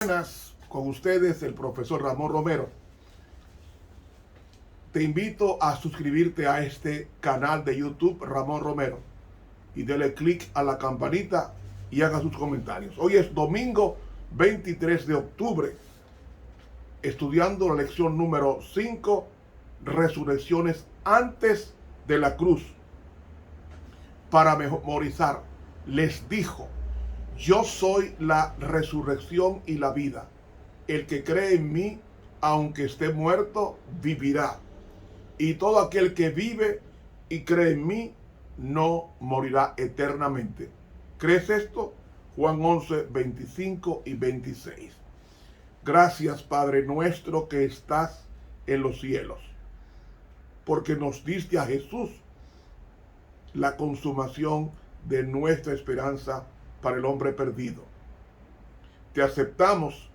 Buenas, con ustedes el profesor Ramón Romero. Te invito a suscribirte a este canal de YouTube Ramón Romero y dale clic a la campanita y haga sus comentarios. Hoy es domingo 23 de octubre, estudiando la lección número 5, resurrecciones antes de la cruz. Para memorizar, les dijo: yo soy la resurrección y la vida. El que cree en mí, aunque esté muerto, vivirá. Y todo aquel que vive y cree en mí, no morirá eternamente. ¿Crees esto? Juan 11, 25 y 26. Gracias, Padre nuestro que estás en los cielos, porque nos diste a Jesús, la consumación de nuestra esperanza para el hombre perdido. Te aceptamos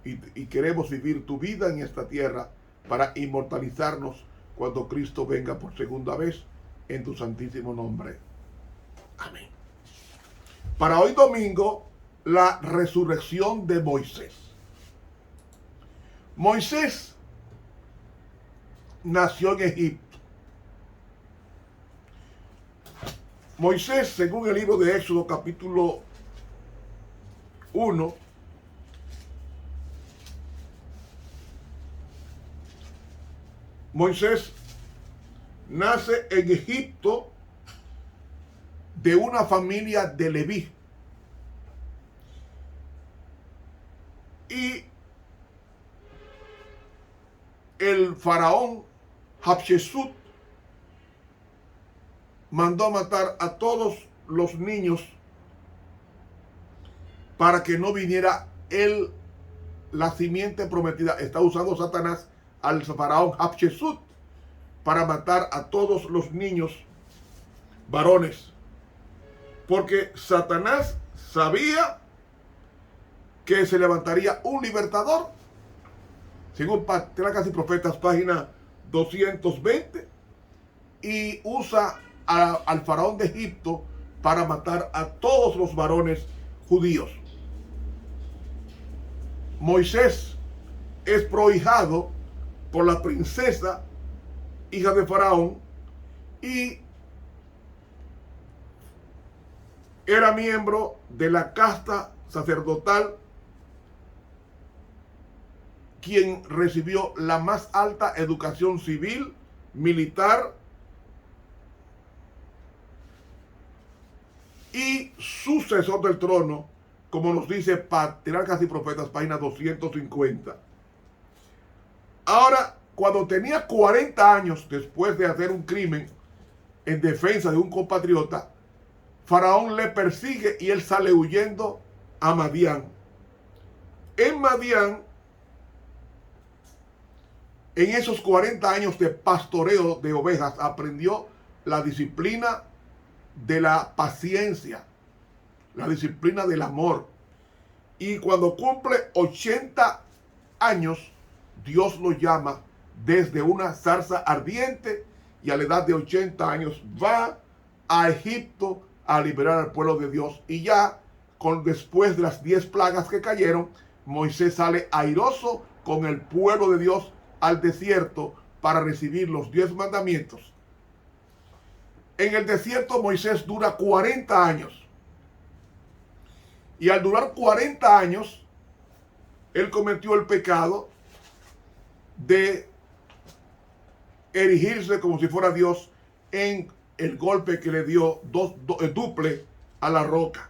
y queremos vivir tu vida en esta tierra para inmortalizarnos cuando Cristo venga por segunda vez, en tu santísimo nombre. Amén. Para hoy domingo, la resurrección de Moisés. Moisés nació en Egipto. Moisés, según el libro de Éxodo capítulo 1, Moisés nace en Egipto de una familia de Leví. Y el faraón Hatshepsut mandó a matar a todos los niños para que no viniera la simiente prometida. Está usando Satanás al faraón Hatshepsut para matar a todos los niños varones, porque Satanás sabía que se levantaría un libertador, según Patriarcas y Profetas, página 220, y usa al faraón de Egipto para matar a todos los varones judíos. Moisés es prohijado por la princesa, hija de faraón, y era miembro de la casta sacerdotal, quien recibió la más alta educación civil, militar y sucesor del trono, como nos dice Patriarcas y Profetas, página 250. Ahora, cuando tenía 40 años, después de hacer un crimen en defensa de un compatriota, Faraón le persigue y él sale huyendo a Madián. En Madián, en esos 40 años de pastoreo de ovejas, aprendió la disciplina de la paciencia, la disciplina del amor. Y cuando cumple 80 años, Dios lo llama desde una zarza ardiente, y a la edad de 80 años va a Egipto a liberar al pueblo de Dios. Y ya después de las 10 plagas que cayeron, Moisés sale airoso con el pueblo de Dios al desierto para recibir los 10 mandamientos. En el desierto Moisés dura 40 años. Y al durar 40 años, él cometió el pecado de erigirse como si fuera Dios en el golpe que le dio duple a la roca.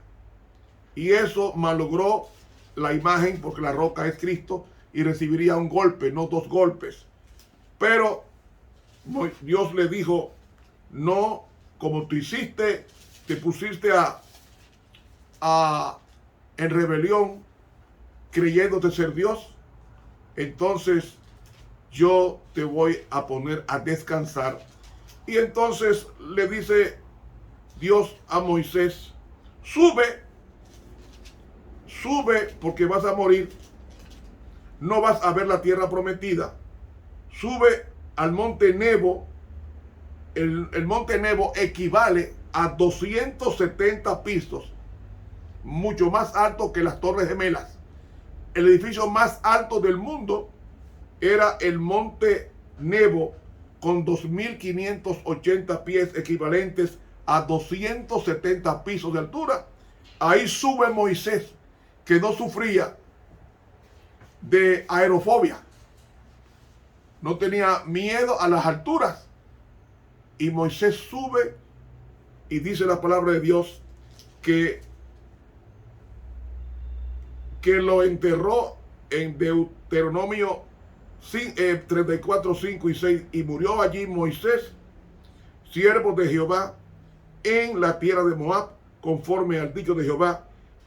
Y eso malogró la imagen, porque la roca es Cristo y recibiría un golpe, no 2 golpes. Pero Dios le dijo: no, como tú hiciste, te pusiste en rebelión, creyéndote ser Dios, entonces yo te voy a poner a descansar. Y entonces le dice Dios a Moisés: sube, porque vas a morir, no vas a ver la tierra prometida. Sube al monte Nebo. El monte Nebo equivale a 270 pisos, mucho más alto que las Torres Gemelas. el edificio más alto del mundo era el Monte Nebo, con 2.580 pies, equivalentes a 270 pisos de altura. Ahí sube Moisés, que no sufría de aerofobia, no tenía miedo a las alturas. Y Moisés sube y dice la palabra de Dios que lo enterró en Deuteronomio 34, 5 y 6. Y murió allí Moisés, siervo de Jehová, en la tierra de Moab, conforme al dicho de Jehová,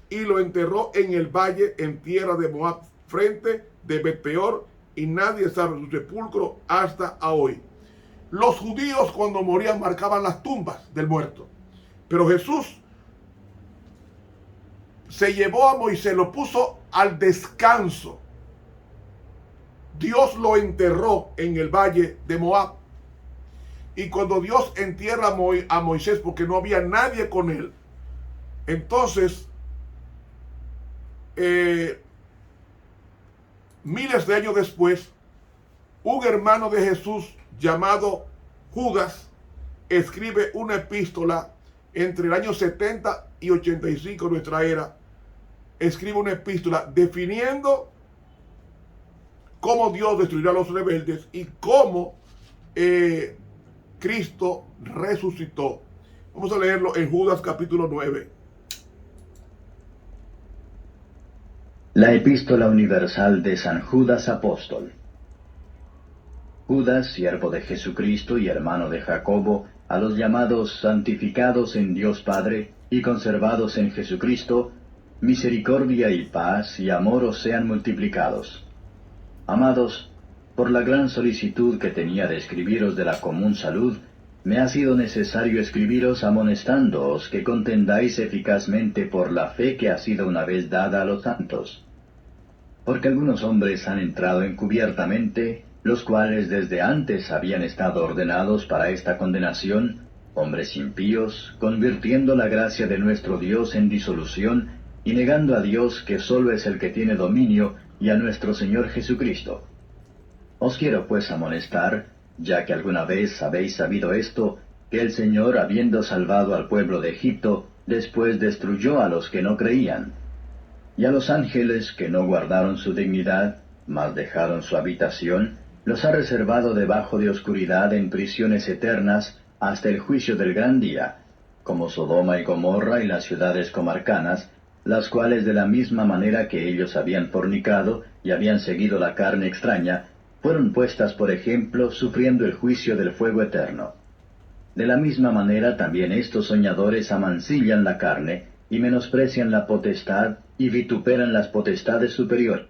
y lo enterró en el valle, en tierra de Moab, frente de Bet-peor, y nadie sabe su sepulcro hasta hoy. Los judíos, cuando morían, marcaban las tumbas del muerto, pero Jesús se llevó a Moisés, lo puso al descanso. Dios lo enterró en el valle de Moab. Y cuando Dios entierra a Moisés, porque no había nadie con él, entonces miles de años después, un hermano de Jesús llamado Judas escribe una epístola entre el año 70 y 85 de nuestra era. Escribe una epístola definiendo cómo Dios destruirá a los rebeldes y cómo Cristo resucitó. Vamos a leerlo en Judas capítulo 9. La epístola universal de San Judas Apóstol. Judas, siervo de Jesucristo y hermano de Jacobo, a los llamados santificados en Dios Padre y conservados en Jesucristo, misericordia y paz y amor os sean multiplicados. Amados, por la gran solicitud que tenía de escribiros de la común salud, me ha sido necesario escribiros amonestándoos que contendáis eficazmente por la fe que ha sido una vez dada a los santos. Porque algunos hombres han entrado encubiertamente, los cuales desde antes habían estado ordenados para esta condenación, hombres impíos, convirtiendo la gracia de nuestro Dios en disolución, y negando a Dios que solo es el que tiene dominio, y a nuestro Señor Jesucristo. Os quiero pues amonestar, ya que alguna vez habéis sabido esto, que el Señor, habiendo salvado al pueblo de Egipto, después destruyó a los que no creían. Y a los ángeles que no guardaron su dignidad, mas dejaron su habitación, los ha reservado debajo de oscuridad en prisiones eternas, hasta el juicio del gran día, como Sodoma y Gomorra y las ciudades comarcanas, las cuales de la misma manera que ellos habían fornicado y habían seguido la carne extraña, fueron puestas por ejemplo, sufriendo el juicio del fuego eterno. De la misma manera también estos soñadores amancillan la carne, y menosprecian la potestad, y vituperan las potestades superiores.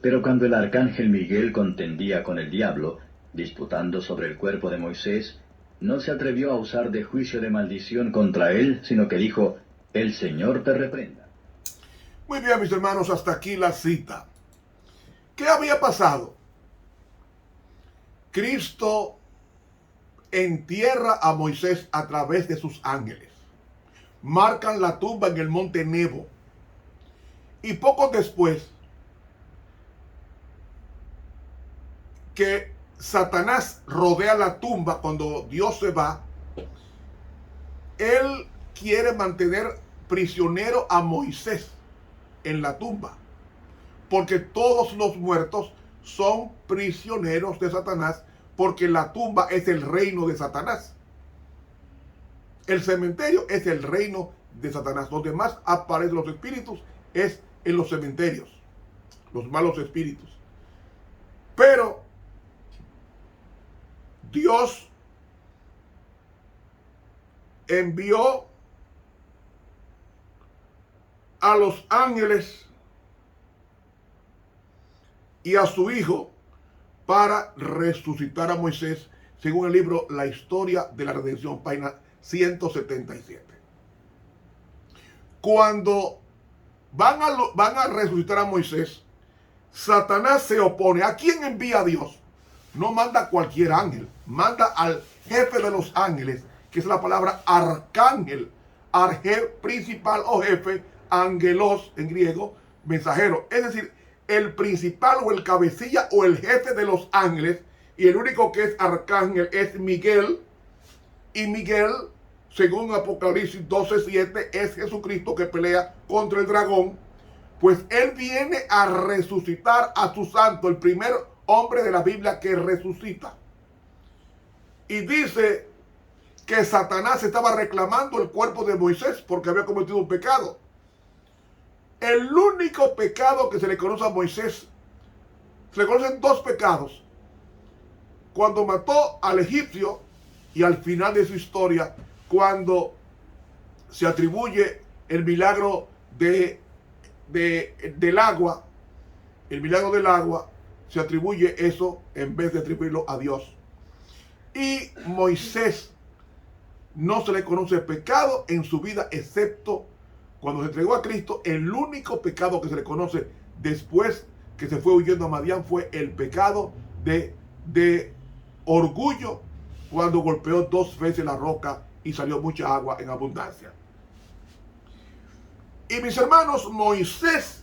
Pero cuando el arcángel Miguel contendía con el diablo, disputando sobre el cuerpo de Moisés, no se atrevió a usar de juicio de maldición contra él, sino que dijo: el Señor te reprenda. Muy bien, mis hermanos, hasta aquí la cita. ¿Qué había pasado? Cristo entierra a Moisés a través de sus ángeles. Marcan la tumba en el monte Nebo. Y poco después que Satanás rodea la tumba cuando Dios se va, él quiere mantener prisionero a Moisés en la tumba, porque todos los muertos son prisioneros de Satanás, porque la tumba es el reino de Satanás. El cementerio es el reino de Satanás. Donde más aparecen los espíritus es en los cementerios, los malos espíritus. Pero Dios envió a los ángeles y a su hijo para resucitar a Moisés, según el libro La Historia de la Redención, página 177. Cuando van a resucitar a Moisés, Satanás se opone. ¿A quién envía Dios? No manda a cualquier ángel, manda al jefe de los ángeles, que es la palabra arcángel, argel principal o jefe, angelos en griego, mensajero. Es decir, el principal o el cabecilla o el jefe de los ángeles, y el único que es arcángel es Miguel. Y Miguel, según Apocalipsis 12:7, es Jesucristo que pelea contra el dragón. Pues él viene a resucitar a su santo, el primer hombre de la Biblia que resucita. Y dice que Satanás estaba reclamando el cuerpo de Moisés porque había cometido un pecado. El único pecado que se le conoce a Moisés, se le conocen dos pecados. Cuando mató al egipcio y al final de su historia, cuando se atribuye el milagro del agua, el milagro del agua, se atribuye eso en vez de atribuirlo a Dios. Y Moisés no se le conoce pecado en su vida, excepto cuando se entregó a Cristo. El único pecado que se le conoce después que se fue huyendo a Madián fue el pecado de orgullo, cuando golpeó 2 veces la roca y salió mucha agua en abundancia. Y mis hermanos, Moisés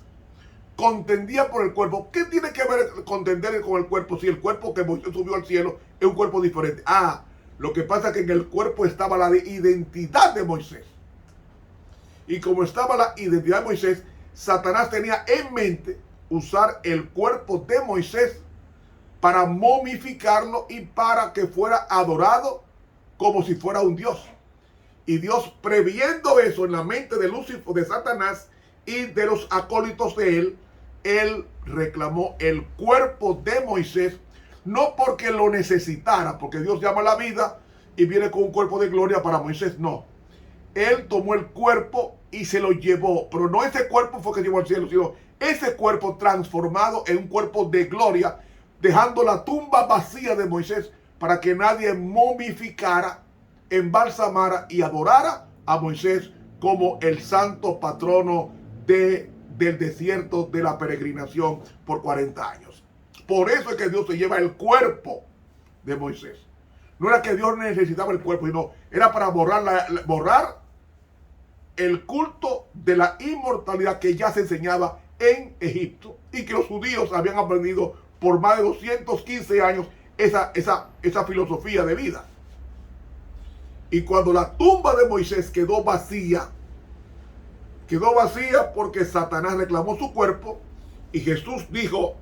contendía por el cuerpo. ¿Qué tiene que ver contender con el cuerpo si el cuerpo que Moisés subió al cielo es un cuerpo diferente? Lo que pasa es que en el cuerpo estaba la identidad de Moisés. Y como estaba la identidad de Moisés, Satanás tenía en mente usar el cuerpo de Moisés para momificarlo y para que fuera adorado como si fuera un dios. Y Dios, previendo eso en la mente de Lucifer, de Satanás y de los acólitos de él reclamó el cuerpo de Moisés, no porque lo necesitara, porque Dios llama a la vida y viene con un cuerpo de gloria para Moisés, no. Él tomó el cuerpo y se lo llevó, pero no ese cuerpo fue que llevó al cielo, sino ese cuerpo transformado en un cuerpo de gloria, dejando la tumba vacía de Moisés para que nadie momificara, embalsamara y adorara a Moisés como el santo patrono del desierto de la peregrinación por 40 años. Por eso es que Dios se lleva el cuerpo de Moisés. No era que Dios necesitaba el cuerpo, sino era para borrar el culto de la inmortalidad que ya se enseñaba en Egipto y que los judíos habían aprendido por más de 215 años esa filosofía de vida. Y cuando la tumba de Moisés quedó vacía porque Satanás reclamó su cuerpo, y Jesús dijo,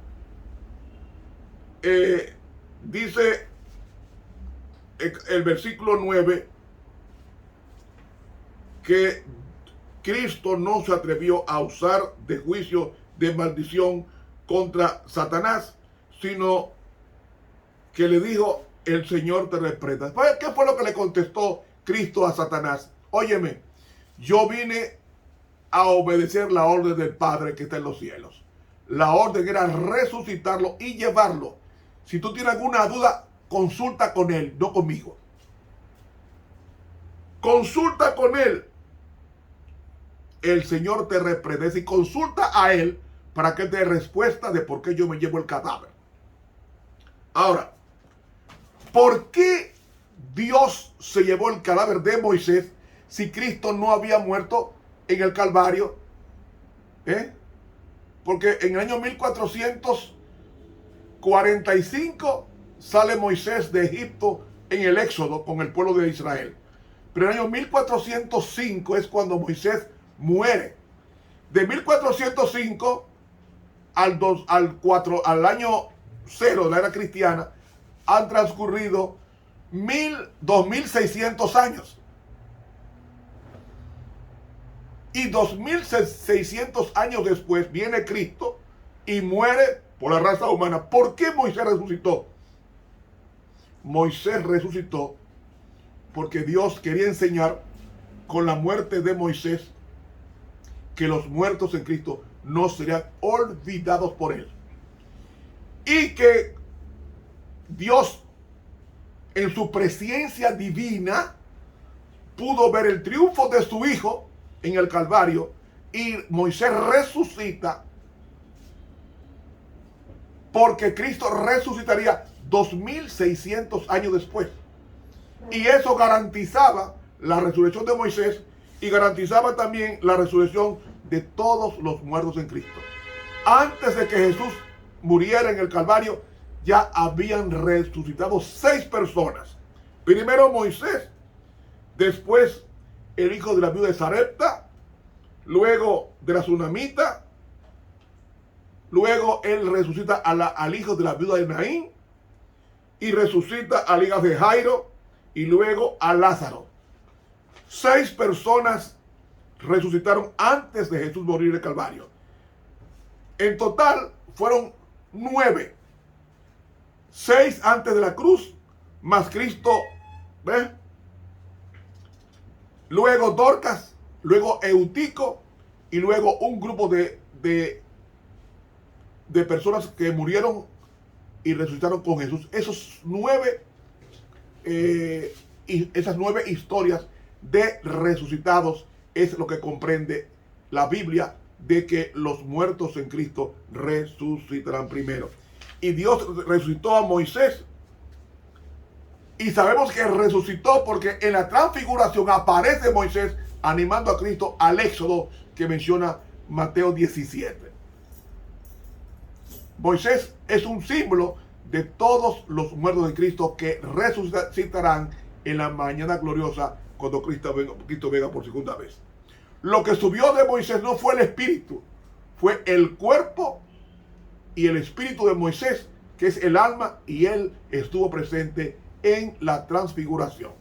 dice el versículo 9, que Cristo no se atrevió a usar de juicio de maldición contra Satanás, sino que le dijo, el Señor te reprenda. ¿Qué fue lo que le contestó Cristo a Satanás? Óyeme, yo vine a obedecer la orden del Padre que está en los cielos. La orden era resucitarlo y llevarlo. Si tú tienes alguna duda, consulta con él, no conmigo. Consulta con él. El Señor te reprende y consulta a él para que él te dé respuesta de por qué yo me llevo el cadáver. Ahora, ¿por qué Dios se llevó el cadáver de Moisés si Cristo no había muerto en el Calvario? Porque en el año 1445 sale Moisés de Egipto en el Éxodo con el pueblo de Israel. Pero en el año 1405 es cuando Moisés muere. De 1405 al año 0 de la era cristiana han transcurrido 2600 años. Y 2600 años después viene Cristo y muere por la raza humana. ¿Por qué Moisés resucitó? Moisés resucitó porque Dios quería enseñar con la muerte de Moisés que los muertos en Cristo no serían olvidados por él. Y que Dios, en su presencia divina, pudo ver el triunfo de su Hijo en el Calvario, y Moisés resucita porque Cristo resucitaría 2600 años después. Y eso garantizaba la resurrección de Moisés y garantizaba también la resurrección de todos los muertos en Cristo. Antes de que Jesús muriera en el Calvario, ya habían resucitado 6 personas. Primero Moisés, después el hijo de la viuda de Sarepta, luego de la tsunamita, luego él resucita al hijo de la viuda de Naín, y resucita al hijo de Jairo, y luego a Lázaro. 6 personas resucitaron antes de Jesús morir en el Calvario. En total fueron 9. 6 antes de la cruz, más Cristo, ¿ves? Luego Dorcas, luego Eutico, y luego un grupo de personas que murieron y resucitaron con Jesús. Esas 9 historias de resucitados es lo que comprende la Biblia, de que los muertos en Cristo resucitarán primero. Y Dios resucitó a Moisés, y sabemos que resucitó porque en la transfiguración aparece Moisés animando a Cristo al éxodo que menciona Mateo 17. Moisés es un símbolo de todos los muertos de Cristo que resucitarán en la mañana gloriosa cuando Cristo venga por segunda vez. Lo que subió de Moisés no fue el espíritu, fue el cuerpo y el espíritu de Moisés, que es el alma, y él estuvo presente en la transfiguración.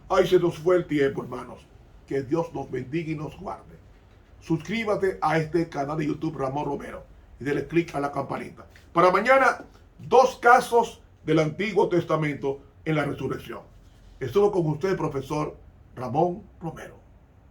Ahí se nos fue el tiempo, hermanos. Que Dios nos bendiga y nos guarde. Suscríbete a este canal de YouTube Ramón Romero y dale clic a la campanita. Para mañana, 2 casos del Antiguo Testamento en la resurrección. Estuvo con usted el profesor Ramón Romero.